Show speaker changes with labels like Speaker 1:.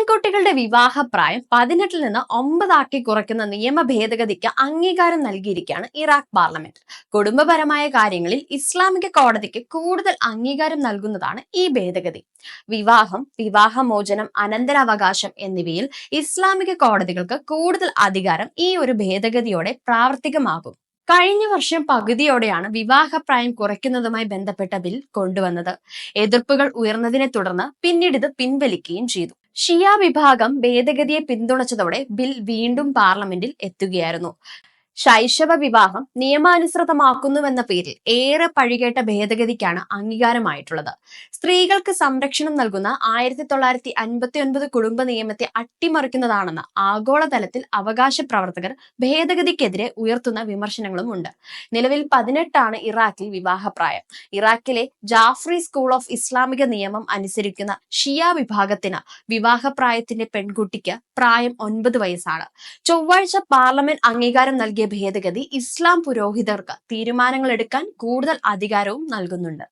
Speaker 1: പെൺകുട്ടികളുടെ വിവാഹപ്രായം 18 നിന്ന് 9 ആക്കി കുറയ്ക്കുന്ന നിയമ ഭേദഗതിക്ക് അംഗീകാരം നൽകിയിരിക്കുകയാണ് ഇറാഖ് പാർലമെന്റ്. കുടുംബപരമായ കാര്യങ്ങളിൽ ഇസ്ലാമിക കോടതിക്ക് കൂടുതൽ അംഗീകാരം നൽകുന്നതാണ് ഈ ഭേദഗതി. വിവാഹം, വിവാഹമോചനം, അനന്തരാവകാശം എന്നിവയിൽ ഇസ്ലാമിക കോടതികൾക്ക് കൂടുതൽ അധികാരം ഈ ഒരു ഭേദഗതിയോടെ പ്രാവർത്തികമാകും. കഴിഞ്ഞ വർഷം പകുതിയോടെയാണ് വിവാഹപ്രായം കുറയ്ക്കുന്നതുമായി ബന്ധപ്പെട്ട ബിൽ കൊണ്ടുവന്നത്. എതിർപ്പുകൾ ഉയർന്നതിനെ തുടർന്ന് പിന്നീട് ഇത് പിൻവലിക്കുകയും ചെയ്തു. ഷിയ വിഭാഗം ഭേദഗതിയെ പിന്തുണച്ചതോടെ ബിൽ വീണ്ടും പാർലമെന്റിൽ എത്തുകയായിരുന്നു. ശൈശവ വിവാഹം നിയമാനുസൃതമാക്കുന്നുവെന്ന പേരിൽ ഏറെ പഴികേട്ട ഭേദഗതിക്കാണ് അംഗീകാരമായിട്ടുള്ളത്. സ്ത്രീകൾക്ക് സംരക്ഷണം നൽകുന്ന 1959 കുടുംബ നിയമത്തെ അട്ടിമറിക്കുന്നതാണെന്ന് ആഗോളതലത്തിൽ അവകാശ പ്രവർത്തകർ ഭേദഗതിക്കെതിരെ ഉയർത്തുന്ന വിമർശനങ്ങളും ഉണ്ട്. നിലവിൽ 18 ഇറാഖിൽ വിവാഹപ്രായം. ഇറാഖിലെ ജാഫ്രി സ്കൂൾ ഓഫ് ഇസ്ലാമിക നിയമം അനുസരിക്കുന്ന ഷിയ വിഭാഗത്തിന് വിവാഹപ്രായത്തിന്റെ പെൺകുട്ടിക്ക് പ്രായം 9 വയസ്സാണ്. ചൊവ്വാഴ്ച പാർലമെന്റ് അംഗീകാരം നൽകിയ ഭേദഗതി ഇസ്ലാം പുരോഹിതർക്ക് തീരുമാനങ്ങൾ എടുക്കാൻ കൂടുതൽ അധികാരവും നൽകുന്നുണ്ട്.